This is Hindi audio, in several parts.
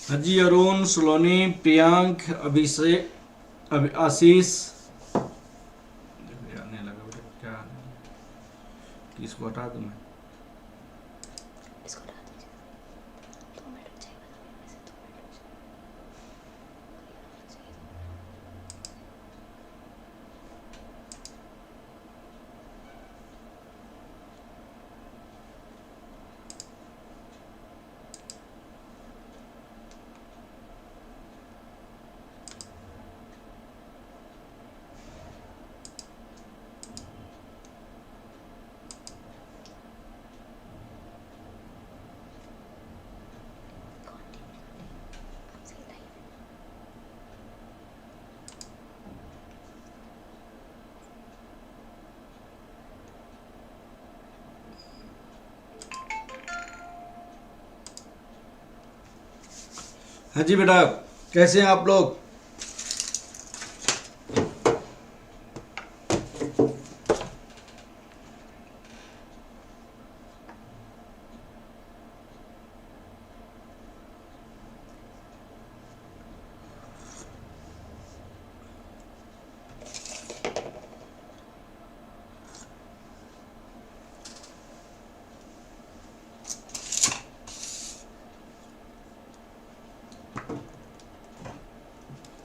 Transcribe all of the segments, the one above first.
हाजी, अरुण, सलोनी, प्रियांक, अभिषेक, आशीष। देखो आने लगा बेटा, क्या आने लगा? किसको हटा दूं मैं? इसको हटा दीजिए, 2 मिनट हो जाएगा ना, वैसे 2 मिनट हो जाएगा। सही लाइव हाजी बेटा, कैसे हैं आप लोग?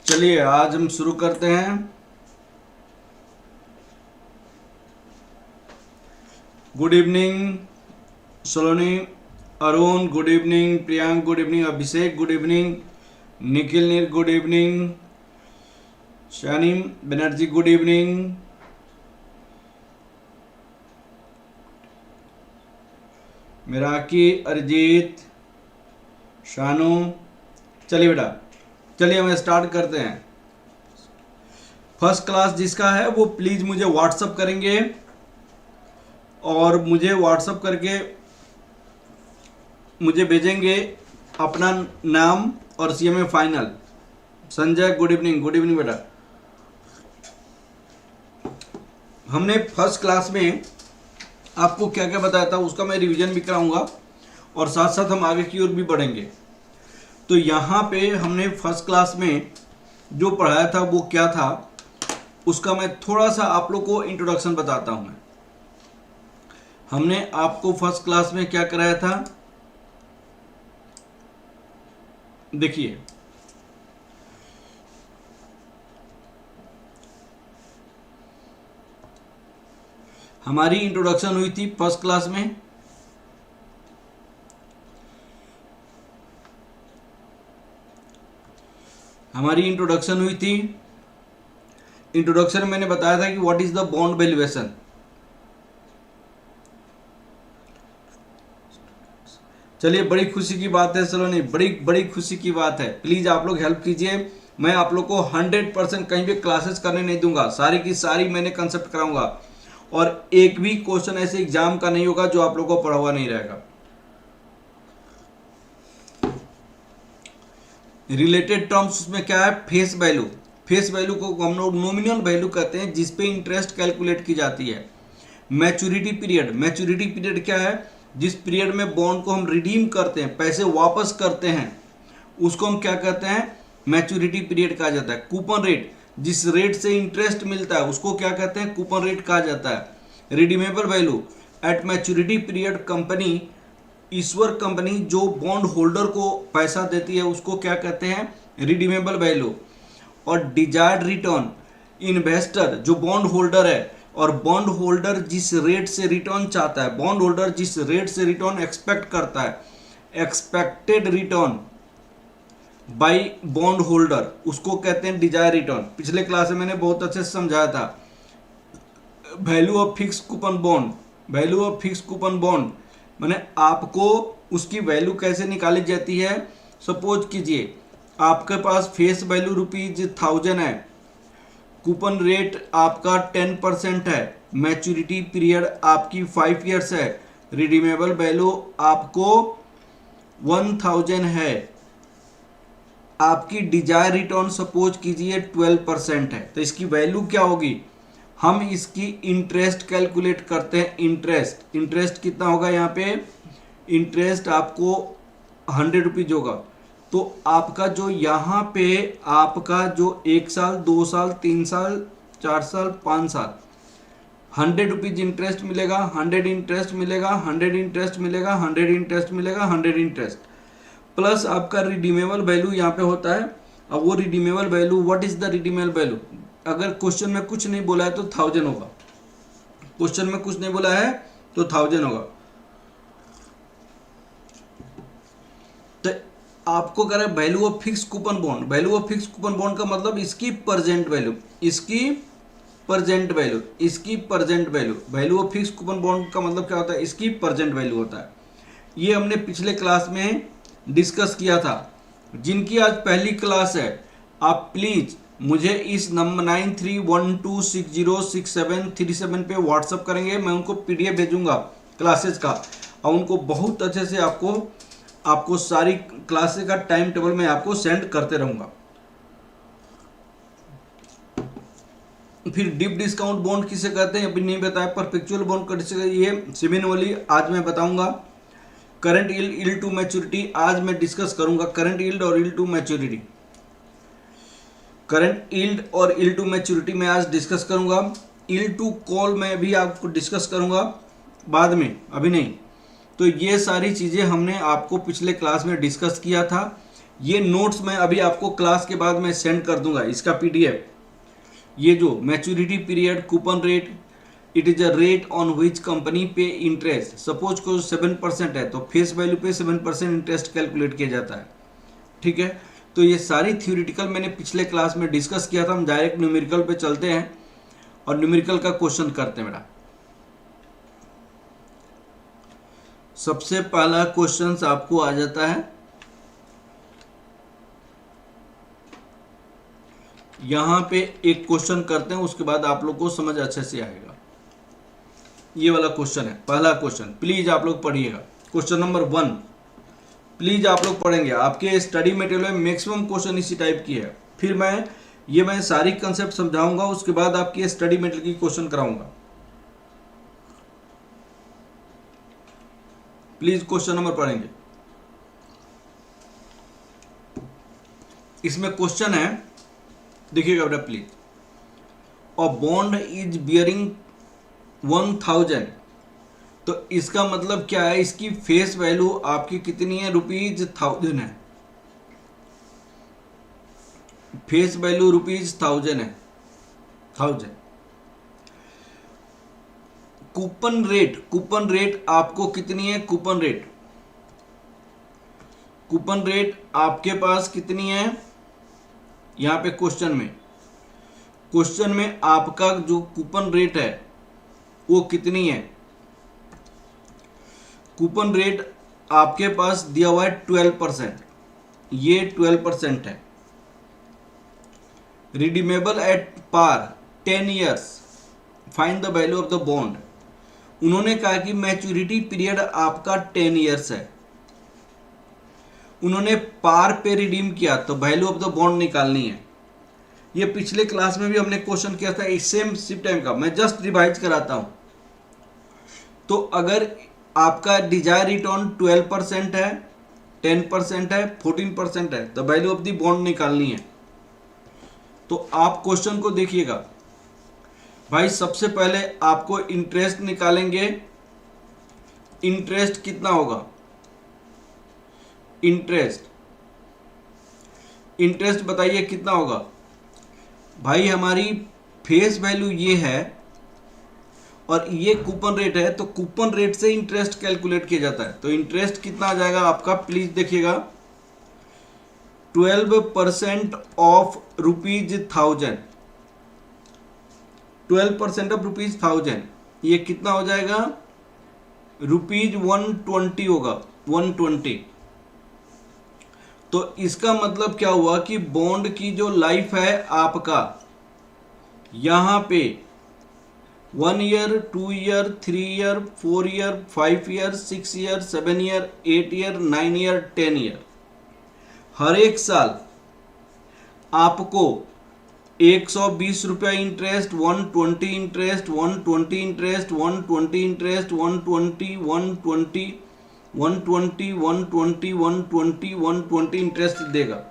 चलिए आज हम शुरू करते हैं। Good evening Saloni, Arun good evening, Priyank good evening, Abhishek good evening, Nikhil Neer good evening, Shanim Banerjee good evening, Miraki, Arijit, Shanu. चलिए बेटा, चलिए हम स्टार्ट करते हैं। फर्स्ट क्लास जिसका है वो प्लीज मुझे व्हाट्सअप करेंगे और मुझे व्हाट्सअप करके मुझे भेजेंगे अपना नाम और CMA final. Sanjay good evening, good evening बेटा। हमने फर्स्ट क्लास में आपको क्या क्या बताया था उसका मैं रिवीजन भी कराऊंगा और साथ साथ हम आगे की ओर भी बढ़ेंगे। तो यहाँ पे हमने फर्स्ट क्लास में जो पढ़ाया था वो क्या था उसका मैं थोड़ा सा आप लोग को इंट्रोडक्शन बताता हूँ। मैं हमने आपको फर्स्ट क्लास में क्या कराया था, देखिए हमारी इंट्रोडक्शन हुई थी फर्स्ट क्लास में। हमारी इंट्रोडक्शन हुई थी। इंट्रोडक्शन में मैंने बताया था कि what is the bond valuation. चलिए, बड़ी खुशी की बात है सलोनी, बड़ी बड़ी खुशी की बात है। प्लीज आप लोग हेल्प कीजिए। मैं आप लोग को 100% कहीं भी क्लासेस करने नहीं दूंगा, सारी की सारी मैंने कंसेप्ट कराऊंगा और एक भी क्वेश्चन ऐसे एग्जाम का नहीं होगा जो आप लोग को पढ़ा हुआ नहीं रहेगा। रिलेटेड टर्म्स उसमें क्या है, फेस वैल्यू। फेस वैल्यू को हम लोग नॉमिनल वैल्यू कहते हैं जिस पे इंटरेस्ट कैलकुलेट की जाती है। मैच्योरिटी पीरियड, मैच्योरिटी पीरियड क्या है, जिस पीरियड में बॉन्ड को हम रिडीम करते हैं, पैसे वापस करते हैं, उसको हम क्या कहते हैं, मैच्योरिटी पीरियड कहा जाता है। कूपन रेट, जिस रेट से इंटरेस्ट मिलता है उसको क्या कहते हैं, कूपन रेट कहा जाता है। Redeemable value, at maturity period company, Ishwar company जो बॉन्ड होल्डर को पैसा देती है उसको क्या कहते हैं, रिडीमेबल वैल्यू। और डिजायर्ड रिटर्न, इन्वेस्टर जो बॉन्ड होल्डर है और बॉन्ड होल्डर जिस रेट से रिटर्न चाहता है, बॉन्ड होल्डर जिस रेट से रिटर्न एक्सपेक्ट करता है, expected return bye bond holder, उसको कहते हैं डिजायर रिटर्न। पिछले क्लास में मैंने बहुत अच्छे से समझाया था। Value of fix coupon bond, value of fix coupon bond माने आपको उसकी वैल्यू कैसे निकाली जाती है। सपोज कीजिए आपके पास फेस वैल्यू ₹1000 है, कूपन रेट आपका 10% है, मैच्योरिटी पीरियड आपकी 5 ईयर्स है, रिडीमेबल वैल्यू आपको 1000 है, आपकी डिजायर रिटर्न सपोज कीजिए 12% है, तो इसकी वैल्यू क्या होगी, हम इसकी इंटरेस्ट कैलकुलेट करते हैं। इंटरेस्ट, इंटरेस्ट कितना होगा यहाँ पे, इंटरेस्ट आपको 100 रुपीज होगा। तो आपका जो यहाँ पे आपका जो 1 साल 2 साल 3 साल 4 साल 5 साल 100 रुपीज इंटरेस्ट मिलेगा, 100 इंटरेस्ट मिलेगा, 100 इंटरेस्ट मिलेगा, 100 इंटरेस्ट मिलेगा, 100 इंटरेस्ट प्लस आपका रिडीमेबल वैल्यू यहाँ पे होता है। अब वो redeemable value, what is the redeemable value? अगर क्वेश्चन में कुछ नहीं बोला है तो 1000 होगा। क्वेश्चन में कुछ नहीं बोला है तो 1000 होगा। तो आपको कह रहा है value of fix coupon bond. Value of fix coupon bond का मतलब इसकी प्रेजेंट वैल्यू, इसकी प्रेजेंट वैल्यू, इसकी present value. Value of fix coupon bond का मतलब क्या होता है? इसकी प्रेजेंट वैल्यू होता है। ये हमने पिछले क्लास में डिस्कस किया था। जिनकी आज पहली क्लास है, आप प्लीज मुझे इस नंबर 9312606737 पे व्हाट्सअप करेंगे। मैं उनको पीडीएफ भेजूंगा क्लासेस का, और उनको बहुत अच्छे से आपको सारी क्लासेस का टाइम टेबल मैं आपको सेंड करते रहूंगा। फिर डीप डिस्काउंट बॉन्ड किसे कहते हैं अभी नहीं बताया। परपेचुअल बॉन्ड किसे, ये सेवन वाली आज मैं बताऊंगा। करंट यील्ड टू मैच्योरिटी आज मैं डिस्कस करूंगा। करंट यील्ड और yield to maturity, current yield और यील्ड टू मैच्योरिटी मैं आज डिस्कस करूंगा। यील्ड टू कॉल मैं भी आपको डिस्कस करूंगा बाद में, अभी नहीं। तो ये सारी चीजें हमने आपको पिछले क्लास में डिस्कस किया था। ये नोट्स मैं अभी आपको क्लास के बाद मैं सेंड कर दूंगा, इसका पीडीएफ। ये जो maturity period, coupon rate, it is a rate on which company पे इंटरेस्ट। सपोज को 7% है तो फेस वैल्यू पे 7% इंटरेस्ट कैलकुलेट किया जाता है। ठीक है, तो ये सारी थ्योरेटिकल मैंने पिछले क्लास में डिस्कस किया था। हम डायरेक्ट न्यूमेरिकल पे चलते हैं और न्यूमेरिकल का क्वेश्चन करते हैं। मेरा सबसे पहला क्वेश्चन आपको आ जाता है, यहां पे एक क्वेश्चन करते हैं, उसके बाद आप लोग को समझ अच्छे से आएगा। ये वाला क्वेश्चन है, पहला क्वेश्चन। प्लीज आप लोग पढ़िएगा। क्वेश्चन नंबर 1 प्लीज आप लोग पढ़ेंगे। आपके स्टडी मटेरियल में मैक्सिमम क्वेश्चन इसी टाइप की है। फिर मैं सारी कंसेप्ट समझाऊंगा, उसके बाद आपकी स्टडी मटेरियल की क्वेश्चन कराऊंगा। प्लीज क्वेश्चन नंबर पढ़ेंगे। इसमें क्वेश्चन है, देखिएगा बेटा please. A bond is bearing 1000, तो इसका मतलब क्या है? इसकी फेस वैल्यू आपकी कितनी है? ₹1000 है। फेस वैल्यू ₹1000 है, 1000। कूपन रेट आपको कितनी है? कूपन रेट आपके पास कितनी है? यहां पे क्वेश्चन में आपका जो कूपन रेट है वो कितनी है? कूपन रेट आपके पास दिया हुआ है 12%। ये 12% है। Redeemable at par 10 years, find the value of the bond. उन्होंने कहा कि मैच्योरिटी पीरियड आपका 10 ईयर्स है। उन्होंने पार पे रिडीम किया तो वैल्यू ऑफ द बॉन्ड निकालनी है। ये पिछले क्लास में भी हमने क्वेश्चन किया था इस सेम टाइम का, मैं जस्ट रिवाइज कराता हूं। तो अगर आपका डिजायर रिटर्न 12% है, 10% है, 14% है, तो वैल्यू ऑफ द बॉन्ड निकालनी है। तो आप क्वेश्चन को देखिएगा भाई। सबसे पहले आपको इंटरेस्ट निकालेंगे। इंटरेस्ट कितना होगा? इंटरेस्ट बताइए कितना होगा भाई? हमारी फेस वैल्यू ये है और ये कूपन रेट है, तो कूपन रेट से इंटरेस्ट कैलकुलेट किया जाता है। तो इंटरेस्ट कितना आ जाएगा आपका? प्लीज देखिएगा, 12% ऑफ ₹1000। 12% ऑफ ₹1000 ये कितना हो जाएगा? ₹120 होगा, 120। तो इसका मतलब क्या हुआ कि बॉन्ड की जो लाइफ है आपका, यहां पे 1 year, 2 year, 3 year, 4 year, 5 year, 6 year, 7 year, 8 year, 9 year, 10 year, हर एक साल आपको 120 रुपया interest, 120 interest, 120 interest, 120 interest, 120, 120, 120 120 120 120 interest देगा।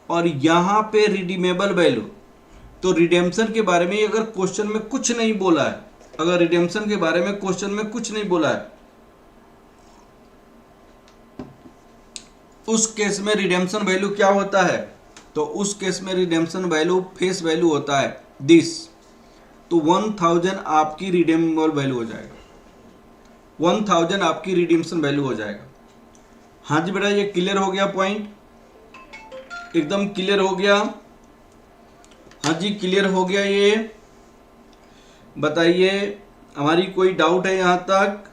और यहाँ पे रिडीमेबल वैल्यू, तो रिडेम्पशन के बारे में अगर क्वेश्चन में कुछ नहीं बोला है, अगर रिडेम्पशन के बारे में क्वेश्चन में कुछ नहीं बोला है, उस केस में रिडेम्पशन वैल्यू क्या होता है? तो उस केस में रिडेम्पशन वैल्यू फेस वैल्यू होता है दिस। तो 1000 आपकी रिडीमेबल वैल्यू हो जाएगा, 1000 आपकी रिडीम्पशन वैल्यू हो जाएगा। हाँ जी बेटा, ये क्लियर हो गया पॉइंट, एकदम क्लियर हो गया? हाँ जी क्लियर हो गया। ये बताइए, हमारी कोई डाउट है यहाँ तक?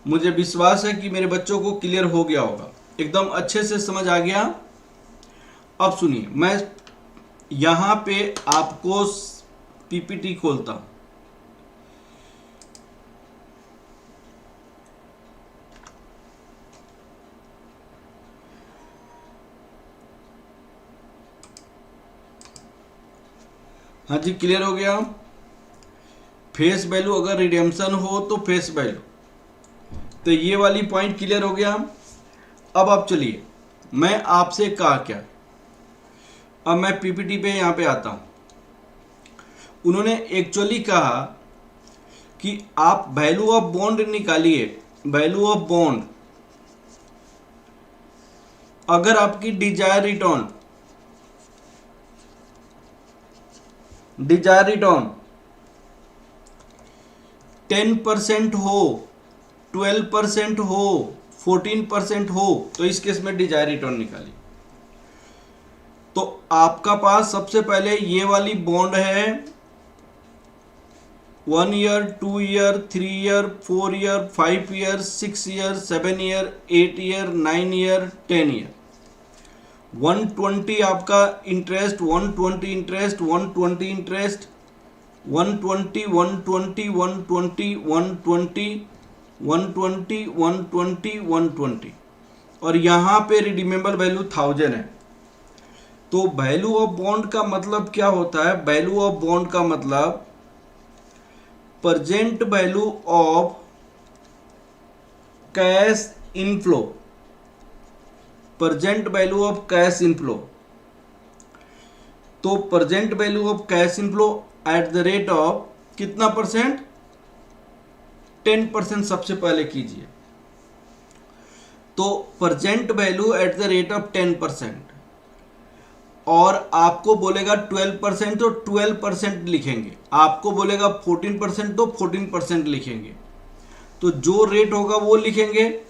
मुझे विश्वास है कि मेरे बच्चों को क्लियर हो गया होगा, एकदम अच्छे से समझ आ गया। अब सुनिए, मैं यहाँ पे आपको पीपीटी खोलता हूँ। हाँ जी क्लियर हो गया। फेस वैल्यू अगर रिडेम्पशन हो तो फेस वैल्यू, तो ये वाली पॉइंट क्लियर हो गया। अब आप चलिए, मैं आपसे कहा क्या, अब मैं पीपीटी पे यहाँ पे आता हूँ। उन्होंने एक्चुअली कहा कि आप वैल्यू ऑफ बॉन्ड निकालिए, वैल्यू ऑफ बॉन्ड। अगर आपकी डिजायर रिटर्न 10% हो, 12% हो, 14% हो, तो इस केस में डिजायर रिटर्न निकालिए। तो आपका पास सबसे पहले ये वाली बॉन्ड है 1 year, 2 year, 3 year, 4 year, 5 year, 6 year, 7 year, 8 year, 9 year, 10 year. 120 आपका इंटरेस्ट, 120 इंटरेस्ट, 120 इंटरेस्ट, 120 120 120 120 120 120 120, और यहाँ पे रिडीमेबल वैल्यू 1000 है। तो वैल्यू ऑफ बॉन्ड का मतलब क्या होता है? वैल्यू ऑफ बॉन्ड का मतलब present value of cash inflow, present value of cash inflow. तो present value of cash inflow at the rate of कितना परसेंट? 10% सबसे पहले कीजिए। तो present value at the rate of 10%, और आपको बोलेगा 12% तो 12% लिखेंगे, आपको बोलेगा 14% तो 14% लिखेंगे। तो जो रेट होगा वो लिखेंगे।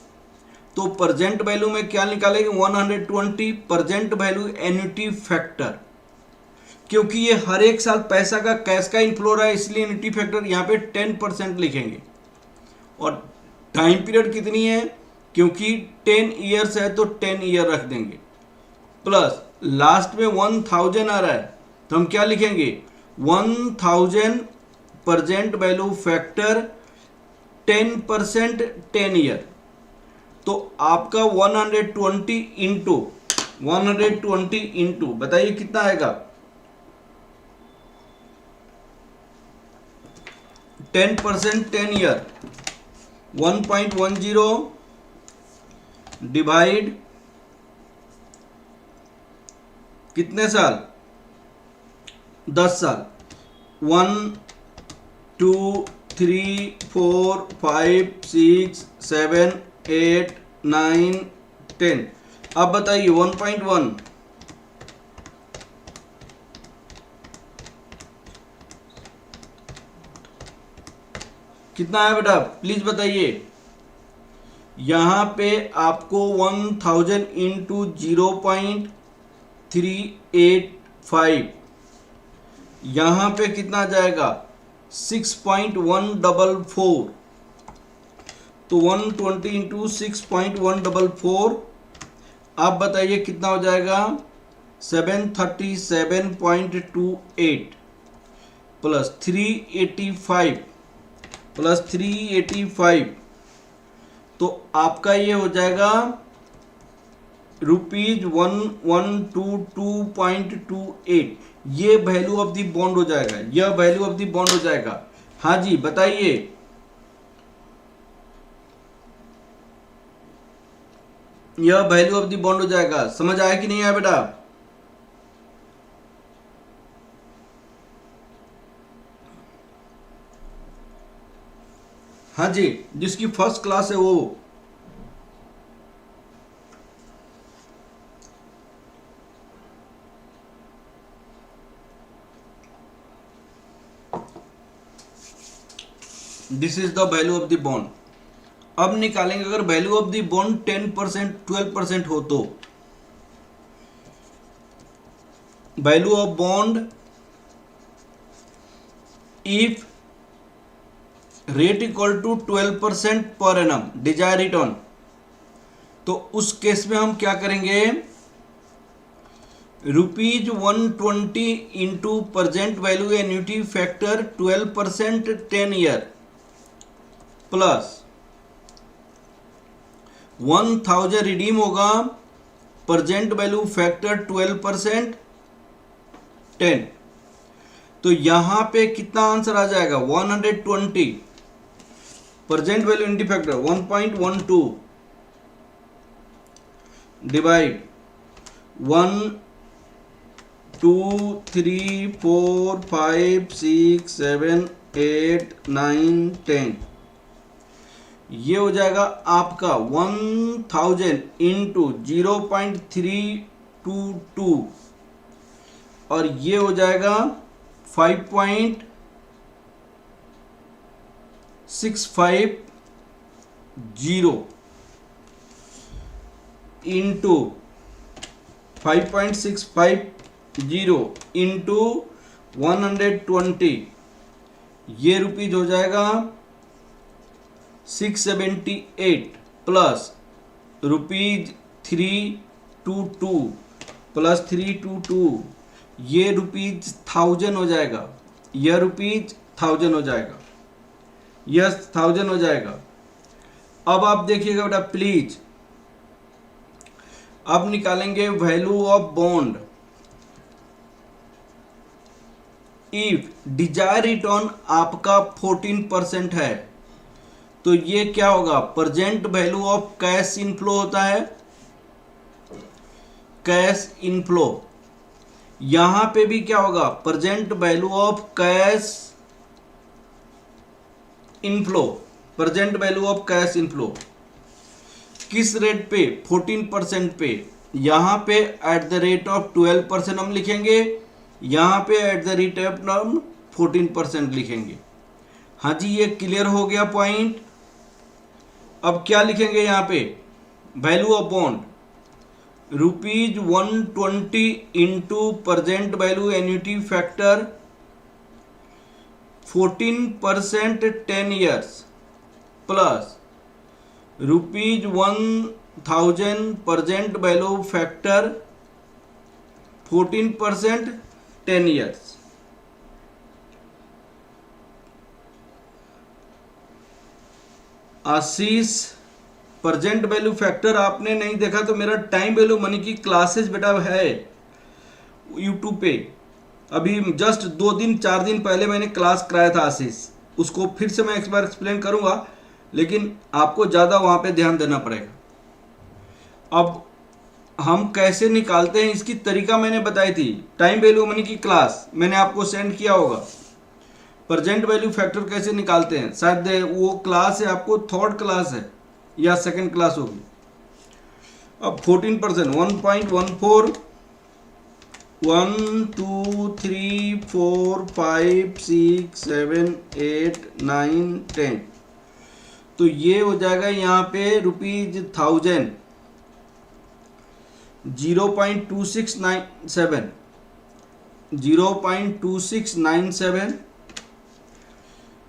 तो प्रेजेंट वैल्यू में क्या निकालेंगे? 120 प्रेजेंट वैल्यू एन्युटी फैक्टर, क्योंकि ये हर एक साल पैसा का कैश का इनफ्लो रहा है, इसलिए एन्युटी फैक्टर यहाँ पे 10% लिखेंगे। और टाइम पीरियड कितनी है? क्योंकि 10 ईयर्स है तो 10 ईयर रख देंगे, प्लस लास्ट में 1000 आ रहा है तो हम क्या लिखेंगे? 1000 प्रेजेंट वैल्यू फैक्टर 10% 10 ईयर। तो आपका 120 इंटू बताइए कितना आएगा? 10% 10 ईयर, 1.10 डिवाइड कितने साल? 10 साल। 1 2 3 4 5 6 7 8 9 10। अब बताइए 1.1 कितना है बेटा? प्लीज बताइए। यहां पे आपको 1000 इंटू 0.385, यहां पे कितना जाएगा? 6.144। तो 120 इंटू 6.144, आप बताइए कितना हो जाएगा? 737.28 प्लस 385 प्लस 385, तो आपका ये हो जाएगा ₹112.28। ये वैल्यू ऑफ दी बॉन्ड हो जाएगा, यह वैल्यू ऑफ दी बॉन्ड हो जाएगा। हाँ जी बताइए। यह वैल्यू ऑफ द बॉन्ड हो जाएगा। समझ आया कि नहीं आया बेटा? हाँ जी, जिसकी फर्स्ट क्लास है वो। This is the value of the bond. अब निकालेंगे अगर वैल्यू ऑफ द बॉन्ड 10% 12% हो तो value of bond if rate equal to 12% पर एनम डिजायर रिटर्न, तो उस केस में हम क्या करेंगे, ₹120 into present value annuity factor 12% 10 year plus 1000 redeem होगा प्रेजेंट वैल्यू फैक्टर 12% 10। तो यहां पे कितना आंसर आ जाएगा, 120 present value annuity factor 1.12 divide 1 2 3 4 5 6 7 8 9 10, ये हो जाएगा आपका 1000 इंटू 0.322 और ये हो जाएगा 5.650 इंटू 5.650 इंटू 120, ये रुपीज हो जाएगा 678 प्लस ₹322 प्लस 322, ये ₹1000 हो जाएगा, यह ₹1000 हो जाएगा, यह 1000 हो जाएगा। अब आप देखिएगा बेटा प्लीज, अब निकालेंगे value of bond if desire return आपका 14% है, तो ये क्या होगा, present value of cash inflow होता है, कैश इनफ्लो। यहां पे भी क्या होगा, present value of cash inflow, present value of cash inflow किस रेट पे, 14% पे। यहां पे एट द रेट ऑफ 12% हम लिखेंगे, यहां पे एट द रेट ऑफ 14% लिखेंगे। हाँ जी, ये क्लियर हो गया पॉइंट। अब क्या लिखेंगे यहाँ पे, value of bond ₹120 into present value annuity factor 14% 10 years plus ₹1000 present value factor 14% 10 years. Ashish, present value factor आपने नहीं देखा तो मेरा टाइम वैल्यू मनी की क्लासेस बेटा है यूट्यूब पे, अभी जस्ट 2 दिन 4 दिन पहले मैंने क्लास कराया था आशीष, उसको फिर से मैं एक बार एक्सप्लेन करूंगा, लेकिन आपको ज़्यादा वहाँ पे ध्यान देना पड़ेगा। अब हम कैसे निकालते हैं इसकी तरीका मैंने बताई थी, टाइम वैल्यू मनी की क्लास मैंने आपको सेंड किया होगा। प्रेजेंट वैल्यू फैक्टर कैसे निकालते हैं, शायद वो क्लास है आपको, थर्ड क्लास है या सेकंड क्लास होगी। अब 14% 1.14 1 2 3 4 5 6 7 8 9 10, तो ये हो जाएगा यहाँ पे ₹1000 0.2697 0.2697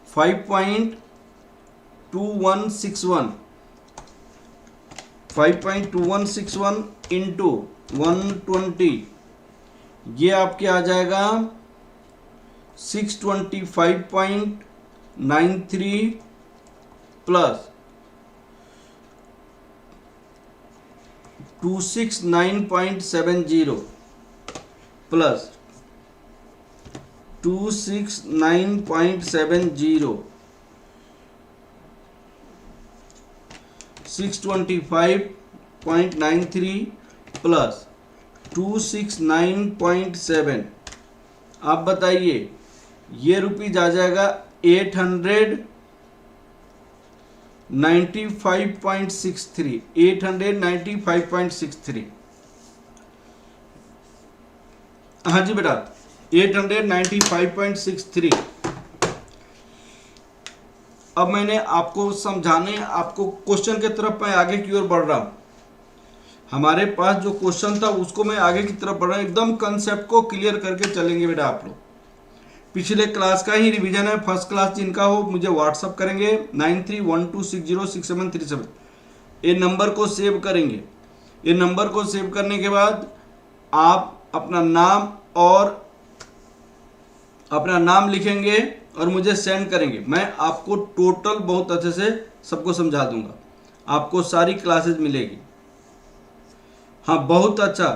5.2161 5.2161 इंटू 120, ये आपके आ जाएगा 625.93 प्लस 269.70 प्लस 269.70 625 0.93 प्लस 269.7, आप बताइए ये रुपीज आ जाएगा 895.63। हाँ जी बेटा 895.63। अब मैंने आपको समझाने, आपको क्वेश्चन की तरफ मैं आगे की ओर बढ़ रहा हूं। हमारे पास जो क्वेश्चन था उसको मैं आगे की तरफ बढ़ रहा हूं, एकदम कंसेप्ट को क्लियर करके चलेंगे बेटा आप लोग। पिछले क्लास का ही रिवीजन है, फर्स्ट क्लास जिनका हो मुझे व्हाट्सअप करेंगे 9312606737। ये नंबर को सेव करेंगे। ये नंबर को सेव करने के बाद आप अपना नाम लिखेंगे और मुझे सेंड करेंगे। मैं आपको टोटल बहुत अच्छे से सबको समझा दूंगा, आपको सारी क्लासेज मिलेगी। हाँ बहुत अच्छा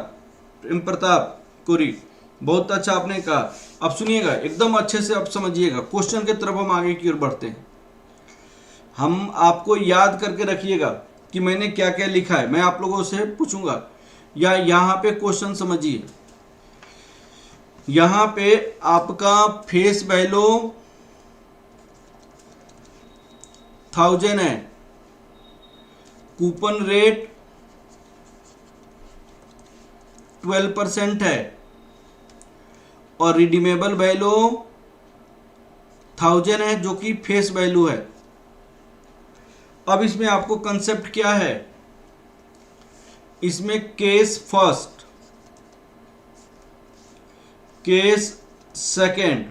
प्रेम प्रताप कुरी, बहुत अच्छा आपने कहा। अब सुनिएगा एकदम अच्छे से, अब समझिएगा क्वेश्चन की तरफ हम आगे की ओर बढ़ते हैं। हम आपको याद करके रखिएगा कि मैंने क्या क्या लिखा है, मैं आप लोगों से पूछूंगा। या यहाँ पे क्वेश्चन समझिए, यहाँ पे आपका फेस वैल्यू 1000 है, कूपन रेट 12% है और रिडीमेबल वैल्यू 1000 है जो कि फेस वैल्यू है। अब इसमें आपको कंसेप्ट क्या है, इसमें case first, case second,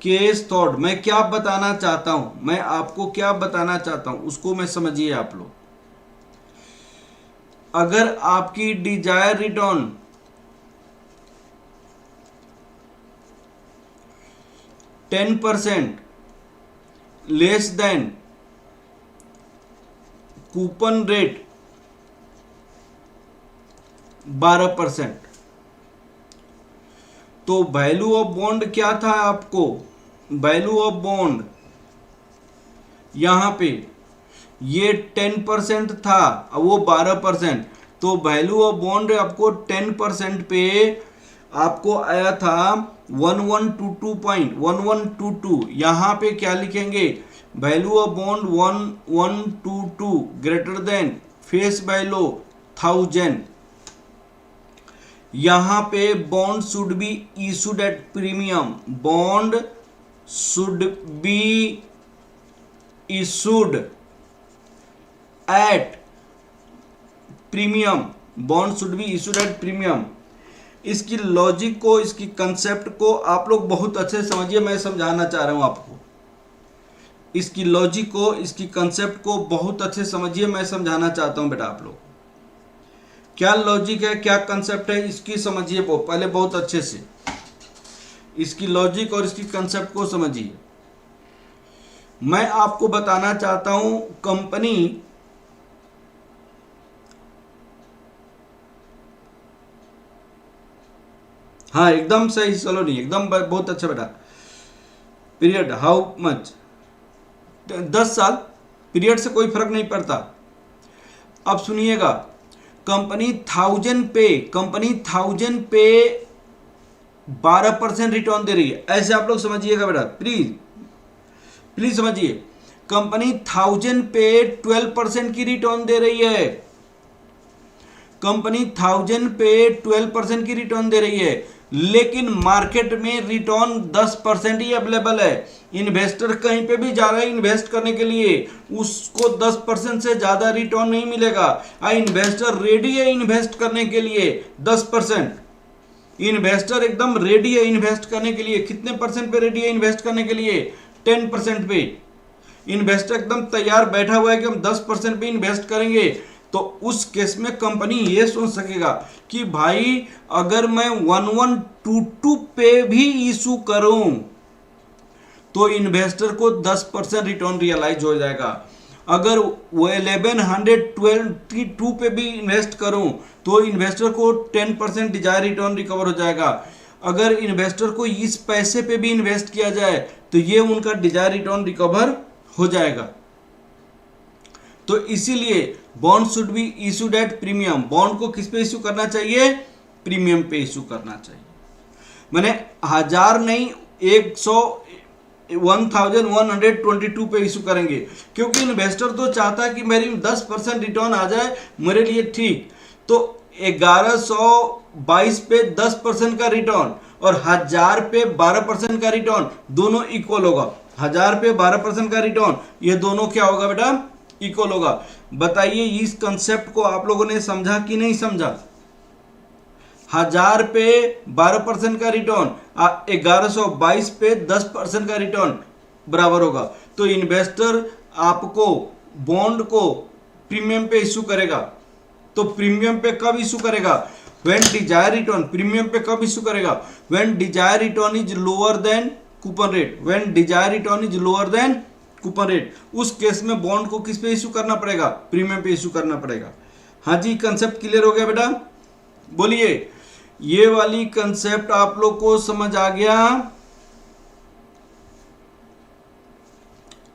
case third, मैं क्या बताना चाहता हूं, मैं आपको क्या बताना चाहता हूं उसको मैं समझिए आप लोग। अगर आपकी desire return 10% less than coupon rate 12%, तो वैल्यू ऑफ बॉन्ड क्या था आपको, वैल्यू ऑफ बॉन्ड यहां पे ये 10% था, अब वो 12%, तो वैल्यू ऑफ बॉन्ड आपको 10% पे आपको आया था 1122.1122। यहां पे क्या लिखेंगे, value of bond 1122 greater than face value 1000। यहां पे bond should be issued at premium, bond should be issued at premium, bond should be issued at premium. इसकी लॉजिक को, इसकी कंसेप्ट को आप लोग बहुत अच्छे से समझिए, मैं समझाना चाह रहा हूं आपको। इसकी लॉजिक को, इसकी कंसेप्ट को बहुत अच्छे से समझिए, मैं समझाना चाहता हूं बेटा आप लोग। क्या लॉजिक है, क्या कंसेप्ट है, इसकी समझिए पहले बहुत अच्छे से। इसकी लॉजिक और इसकी कंसेप्ट को समझिए। मैं आपको बताना चाहता हूं कंपनी हाँ एकदम सही, चलो नहीं एकदम बहुत अच्छा बेटा। पीरियड हाउ मच, 10 साल, पीरियड से कोई फर्क नहीं पड़ता। अब सुनिएगा, कंपनी 1000 पे 12% रिटर्न दे रही है, ऐसे आप लोग समझिएगा बेटा, प्लीज समझिए। कंपनी 1000 पे 12% की रिटर्न दे रही है, कंपनी 1000 पे 12% की रिटर्न दे रही है, लेकिन मार्केट में रिटर्न 10% ही अवेलेबल है। इन्वेस्टर कहीं पे भी जा रहा है इन्वेस्ट करने के लिए, उसको 10% से ज्यादा रिटर्न नहीं मिलेगा। इन्वेस्टर रेडी है इन्वेस्ट करने के लिए 10%, इन्वेस्टर एकदम रेडी है इन्वेस्ट करने के लिए। कितने परसेंट पे रेडी है इन्वेस्ट करने के लिए, 10% पे। इन्वेस्टर एकदम तैयार बैठा हुआ है कि हम 10% पे इन्वेस्ट करेंगे। तो उस केस में कंपनी ये सोच सकेगा कि भाई अगर मैं 1122 पे भी इशू करूं तो इन्वेस्टर को 10% रिटर्न रियलाइज हो जाएगा। अगर वो 1122 पे भी इन्वेस्ट करूं तो इन्वेस्टर को 10% डिजायर रिटर्न रिकवर हो जाएगा। अगर इन्वेस्टर को इस पैसे पे भी इन्वेस्ट किया जाए तो ये उनका डिजायर रिटर्न रिकवर हो जाएगा। तो इसीलिए bond should be issued at premium, bond को किस पे इशू करना चाहिए, प्रीमियम पे इशू करना चाहिए। मैंने 1000 नहीं 1122 पे इशू करेंगे, क्योंकि इन्वेस्टर तो चाहता है कि मेरी 10% रिटर्न आ जाए मेरे लिए ठीक। तो 1122 पे 10% का रिटर्न और 1000 पे 12% का रिटर्न दोनों इक्वल होगा। 1000 पे 12% का रिटर्न, ये दोनों क्या होगा बेटा, इक्वल होगा। बताइए इस कंसेप्ट को आप लोगों ने समझा कि नहीं समझा। 1000 पे 12% का रिटर्न, 1122 पे 10% का रिटर्न बराबर होगा। तो इन्वेस्टर आपको बॉन्ड को प्रीमियम पे इशू करेगा। तो प्रीमियम पे कब इशू करेगा, व्हेन डिजायर रिटर्न, प्रीमियम पे कब इशू करेगा, when desire return is lower than coupon rate, when desire return is lower than coupon rate. उस केस में बॉन्ड को किस पे इशू करना पड़ेगा, प्रीमियम पे इशू करना पड़ेगा। हाँ जी, कंसेप्ट क्लियर हो गया बेटा, बोलिए ये वाली कंसेप्ट आप लोग को समझ आ गया।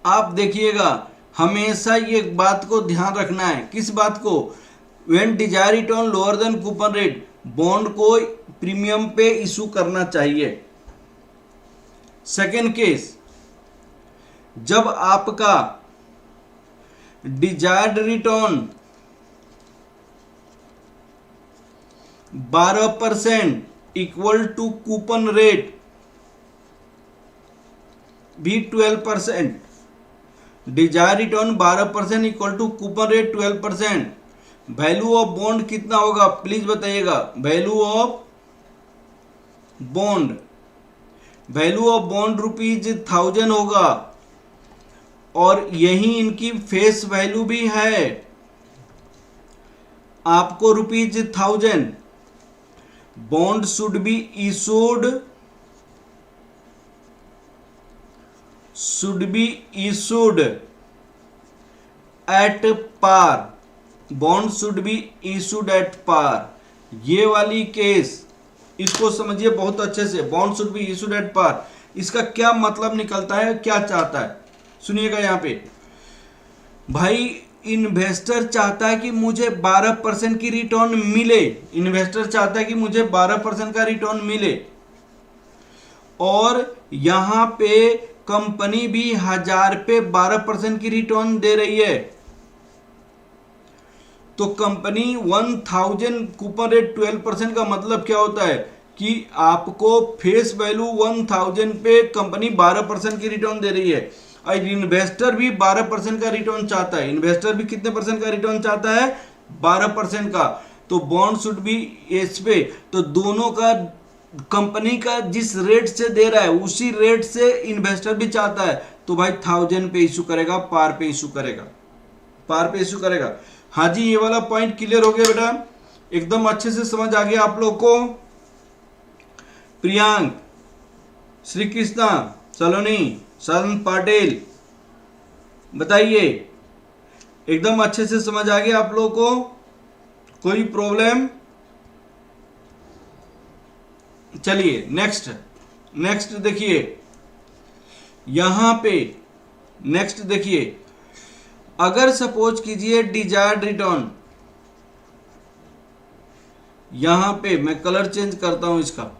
आप देखिएगा हमेशा ये बात को ध्यान रखना है, किस बात को, when desire return lower than coupon rate, bond को प्रीमियम पे इशू करना चाहिए। सेकेंड केस, जब आपका desired return 12% equal to coupon rate भी 12%, desire return 12% equal to coupon rate 12%, value of bond कितना होगा प्लीज बताइएगा, value of bond, value of bond ₹1000 होगा और यही इनकी फेस वैल्यू भी है। आपको ₹1000 bond should be issued at par, bond should be issued at par. ये वाली केस इसको समझिए बहुत अच्छे से, bond should be issued at par, इसका क्या मतलब निकलता है, क्या चाहता है, सुनिएगा। यहां पे भाई इन्वेस्टर चाहता है कि मुझे 12% की रिटर्न मिले, इन्वेस्टर चाहता है कि मुझे 12% का रिटर्न मिले और यहां पे कंपनी भी 1000 पे 12% की रिटर्न दे रही है। तो कंपनी 1000 कूपन रेट 12% का मतलब क्या होता है कि आपको फेस वैल्यू 1000 पे कंपनी 12% की रिटर्न दे रही है और इन्वेस्टर भी 12% का रिटर्न चाहता है। इन्वेस्टर भी कितने परसेंट का रिटर्न चाहता है, 12% का। तो बॉन्ड शुड बी एस पे, तो दोनों का कंपनी का जिस रेट से दे रहा है उसी रेट से इन्वेस्टर भी चाहता है, तो भाई 1000 पे इशू करेगा, पार पे इशू करेगा, पार पे इशू करेगा। हाँ जी, ये वाला पॉइंट क्लियर हो गया बेटा, एकदम अच्छे से समझ आ गया आप लोग को। प्रियांक, श्री कृष्णा, सलोनी, सन पाटिल, बताइए एकदम अच्छे से समझ आ गया आप लोगों को, कोई प्रॉब्लम? चलिए नेक्स्ट देखिए, यहां पे नेक्स्ट देखिए, अगर सपोज कीजिए डिजायर्ड रिटर्न, यहां पे मैं कलर चेंज करता हूं, इसका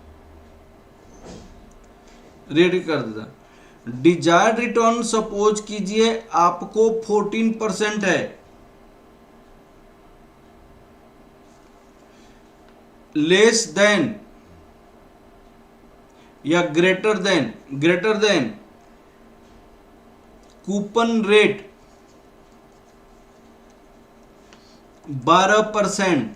रेड कर देता, डिजायर्ड रिटर्न सपोज कीजिए आपको 14% है, लेस देन या greater than coupon rate 12%।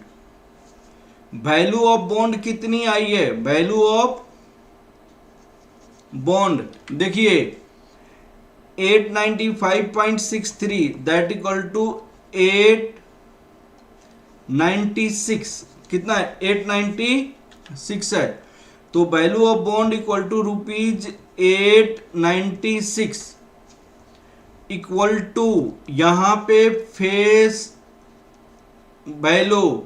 Value of bond कितनी आई है, वैल्यू ऑफ बॉन्ड देखिए 895.63 दैट इक्वल टू 896, कितना है 896 है। तो value of bond equal to ₹896 equal to यहां पे फेस वैल्यू,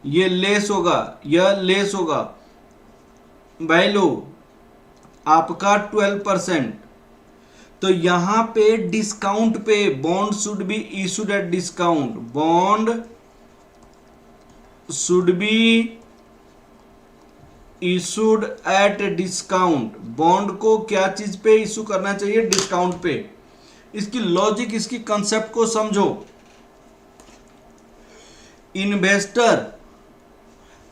ये लेस होगा, यह लेस होगा, वैल्यू आपका 12%। तो यहां पे डिस्काउंट पे bond should be issued at discount, bond should be issued at discount. Bond को क्या चीज पे इशू करना चाहिए? डिस्काउंट पे। इसकी लॉजिक, इसकी कंसेप्ट को समझो। इन्वेस्टर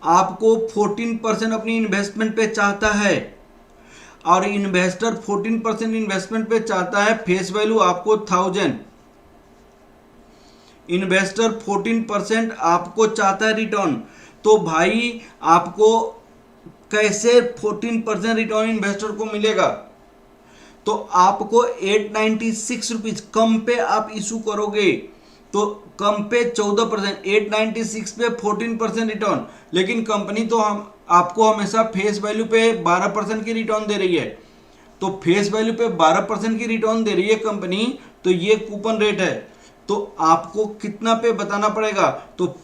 आपको 14% अपनी इन्वेस्टमेंट पे चाहता है, और इन्वेस्टर 14% इन्वेस्टमेंट पे चाहता है, फेस वैल्यू आपको 1000। इन्वेस्टर 14% आपको चाहता है रिटर्न, तो भाई आपको कैसे 14% रिटर्न इन्वेस्टर को मिलेगा? तो आपको 896 रुपीज कम पे आप इशू करोगे, तो कम पे 14%, 896 पे 14% रिटर्न। लेकिन कंपनी तो हम आपको हमेशा फेस वैल्यू पे 12% की रिटर्न दे रही है, तो फेस वैल्यू पे 12% की रिटर्न दे रही है कंपनी, तो ये कूपन रेट है। तो आपको कितना पे बताना पड़ेगा? तो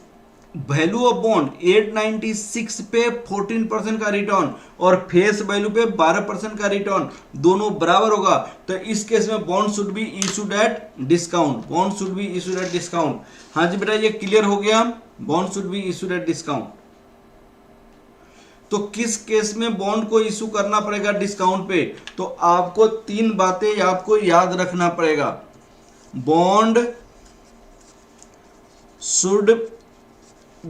वैल्यू ऑफ बॉन्ड 896 पे 14% का रिटर्न और फेस वैल्यू पे 12% का रिटर्न, दोनों बराबर होगा। तो इस केस में bond should be issued at discount, bond should be issued at discount. हाँ जी बेटा, ये क्लियर हो गया, bond should be issued at discount. तो किस केस में बॉन्ड को इशू करना पड़ेगा डिस्काउंट पे? तो आपको 3 बातें आपको याद रखना पड़ेगा। Bond should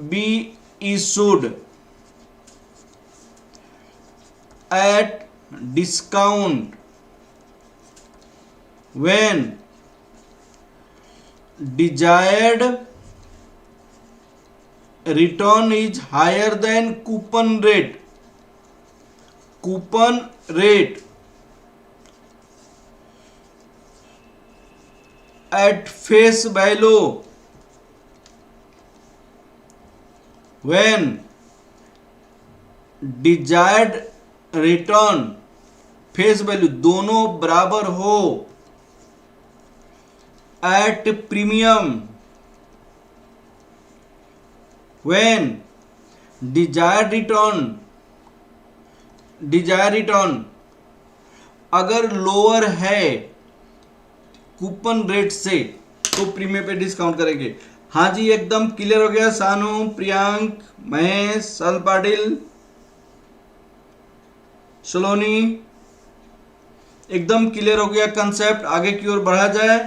be issued at discount when desired return is higher than coupon rate. Coupon rate at face value when desired return face value दोनों बराबर हो, at premium when desired return अगर लोअर है कूपन रेट से, तो प्रीमियम पे डिस्काउंट करेंगे। हाँ जी, एकदम क्लियर हो गया। सानू, प्रियांक, महेश, सल पाटिल, सलोनी, एकदम क्लियर हो गया कंसेप्ट। आगे की ओर बढ़ा जाए।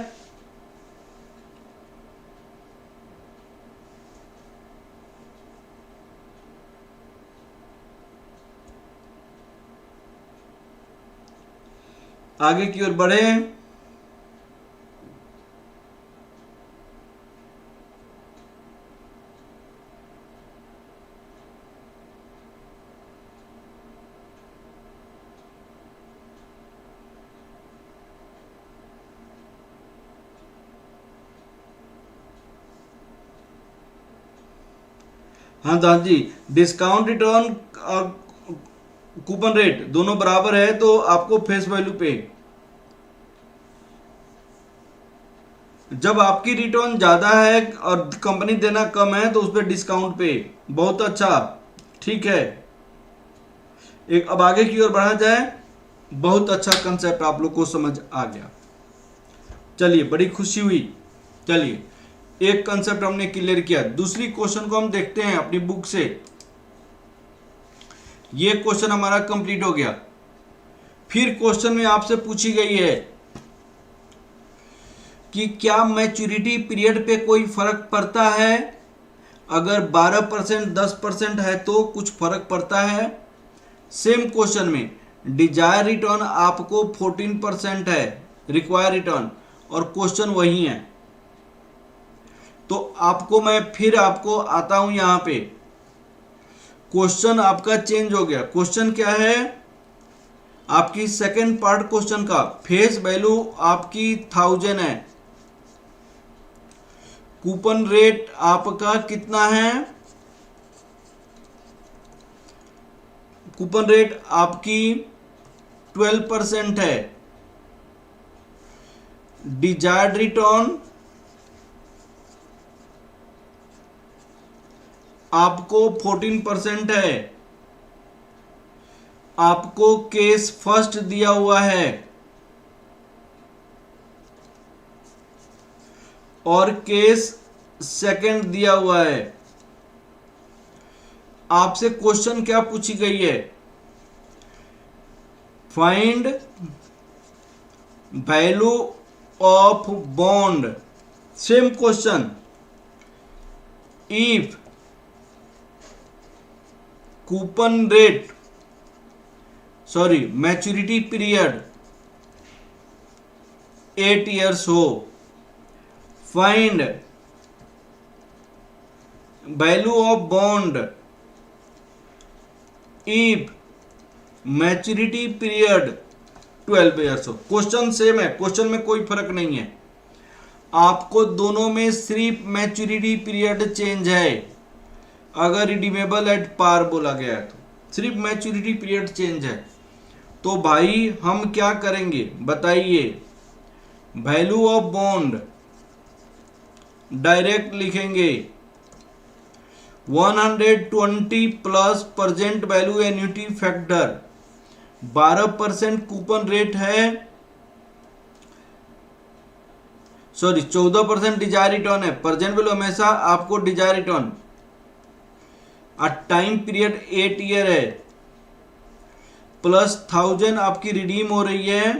आगे की ओर बढ़े। हाँ जी, डिस्काउंट रिटर्न और कूपन रेट दोनों बराबर है, तो आपको फेस वैल्यू पे, जब आपकी रिटर्न ज्यादा है और कंपनी देना कम है, तो उस पर डिस्काउंट पे। बहुत अच्छा, ठीक है। एक अब आगे की ओर बढ़ा जाए। बहुत अच्छा कंसेप्ट आप लोग को समझ आ गया। चलिए, बड़ी खुशी हुई। चलिए, एक कंसेप्ट हमने क्लियर किया। दूसरी क्वेश्चन को हम देखते हैं अपनी बुक से। ये क्वेश्चन हमारा कंप्लीट हो गया। फिर क्वेश्चन में आपसे पूछी गई है कि क्या मैच्योरिटी पीरियड पे कोई फर्क पड़ता है? अगर 12% 10% है तो कुछ फर्क पड़ता है। सेम क्वेश्चन में डिजायर रिटर्न आपको 14% है रिक्वायर रिटर्न, और क्वेश्चन वही है। तो आपको मैं फिर आपको आता हूं यहां पे। क्वेश्चन आपका चेंज हो गया। क्वेश्चन क्या है आपकी? सेकंड पार्ट क्वेश्चन का फेस वैल्यू आपकी 1000 है, कूपन रेट आपका कितना है? कूपन रेट आपकी 12% है। डिजायर्ड रिटर्न आपको 14% है। आपको केस फर्स्ट दिया हुआ है, और केस सेकंड दिया हुआ है। आपसे क्वेश्चन क्या पूछी गई है? Find value of bond. Same question. If coupon rate maturity period 8 years हो, find value of bond if maturity period 12 years हो। क्वेश्चन सेम है, क्वेश्चन में कोई फर्क नहीं है। आपको दोनों में सिर्फ मैच्योरिटी पीरियड चेंज है। अगर रिडीमेबल एट पार बोला गया है तो सिर्फ मैच्योरिटी पीरियड चेंज है। तो भाई हम क्या करेंगे बताइए? वैल्यू ऑफ बॉन्ड डायरेक्ट लिखेंगे 120 plus present value annuity factor. 12% coupon rate है, 14% डिजायर रिटर्न है। प्रेजेंट वैल्यू हमेशा आपको desire return. Time period 8 year है, प्लस 1000 आपकी रिडीम हो रही है।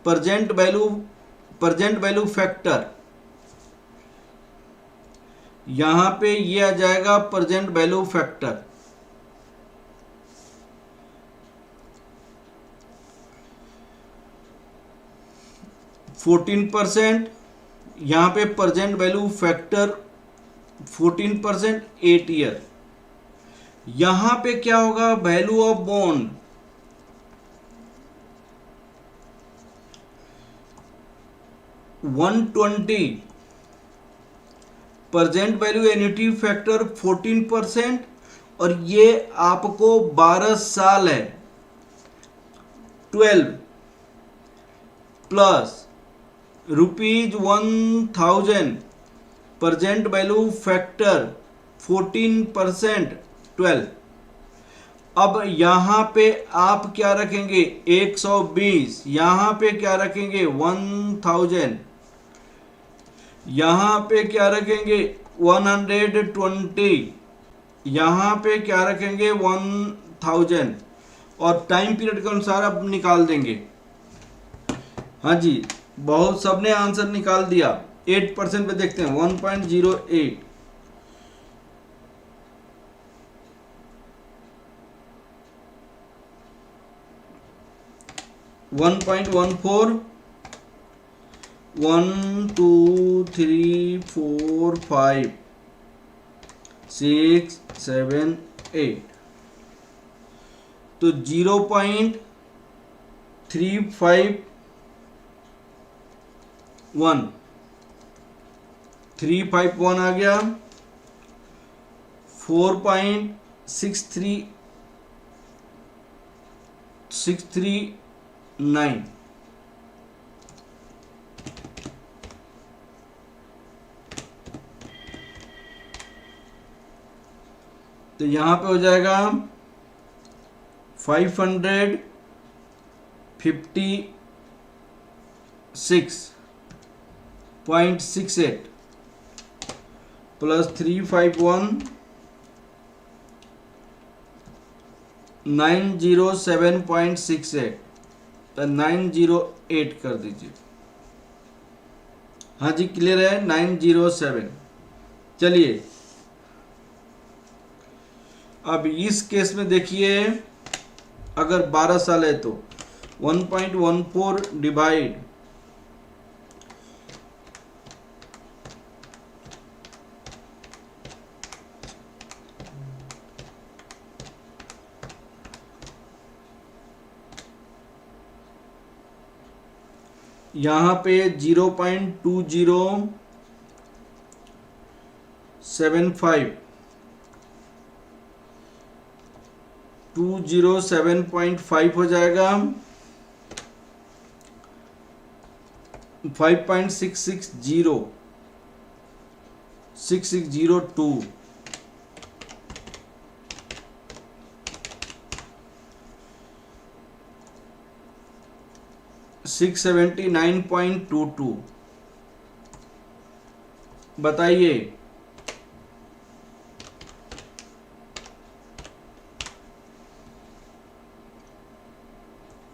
प्रेजेंट वैल्यू फैक्टर, यहां पे ये आ जाएगा प्रेजेंट वैल्यू फैक्टर। %, यहां पे प्रेजेंट वैल्यू फैक्टर 14%, 8 year। यहां पे क्या होगा? Value of bond 120, present value annuity factor 14%, और ये आपको 12 साल है। 12 प्लस ₹1000, प्रेजेंट वैल्यू फैक्टर 14%, 12। अब यहां पे आप क्या रखेंगे? 120। यहां पे क्या रखेंगे? 1000। यहां पे क्या रखेंगे? 120। यहां पे क्या रखेंगे? 1000। और टाइम पीरियड के अनुसार अब निकाल देंगे। हाँ जी, बहुत सबने आंसर निकाल दिया। 8% पे देखते हैं 1.08, 1.14, 1 2 3 4 5 6 7 8। तो 0.351 आ गया। 4.639। तो यहां पे हो जाएगा 556.68 प्लस 351 907.68, तो 908 कर दीजिए। हाँ जी क्लियर है, 907। चलिए अब इस केस में देखिए, अगर 12 साल है तो 1.14 डिवाइड यहाँ पे 0.2075 207.5 हो जाएगा। 5.660 6602 679.22 बताइए।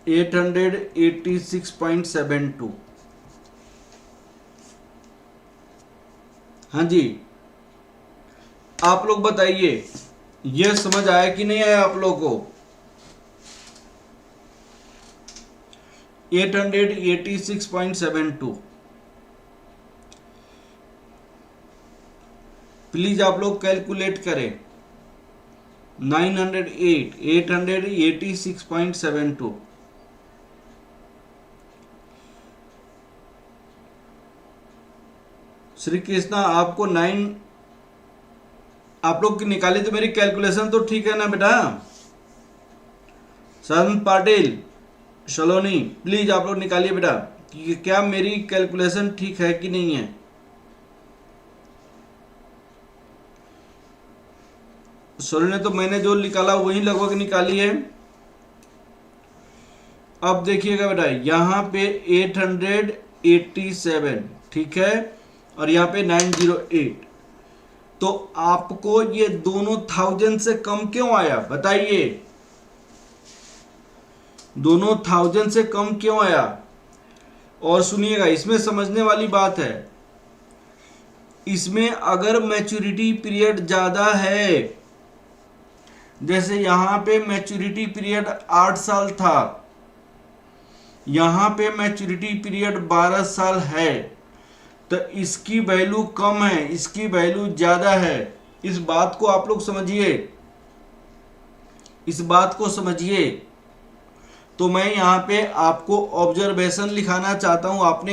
$886.72। हाँ जी, आप लोग बताइए, यह समझ आया कि नहीं आया आप लोगों को? 886.72। प्लीज आप लोग कैलकुलेट करें। 908, 886.72। श्री कृष्णा, आपको 9, आप लोग की निकाली तो मेरी कैलकुलेशन तो ठीक है ना बेटा? संत पाटिल, सलोनी, प्लीज आप लोग निकालिए बेटा कि क्या मेरी कैलकुलेशन ठीक है कि नहीं है। सलोनी, तो मैंने जो निकाला वही लगभग निकाली है। अब देखिएगा बेटा, यहाँ पे 887, ठीक है, और यहाँ पे 908। तो आपको ये दोनों 1000 से कम क्यों आया बताइए? दोनों 1000 से कम क्यों आया? और सुनिएगा, इसमें समझने वाली बात है, इसमें अगर मैच्योरिटी पीरियड ज्यादा है, जैसे यहां पे मैच्योरिटी पीरियड 8 साल था, यहां पे मैच्योरिटी पीरियड 12 साल है, तो इसकी वैल्यू कम है, इसकी वैल्यू ज्यादा है। इस बात को आप लोग समझिए, इस बात को समझिए। तो मैं यहाँ पे आपको ऑब्जर्वेशन लिखाना चाहता हूं। आपने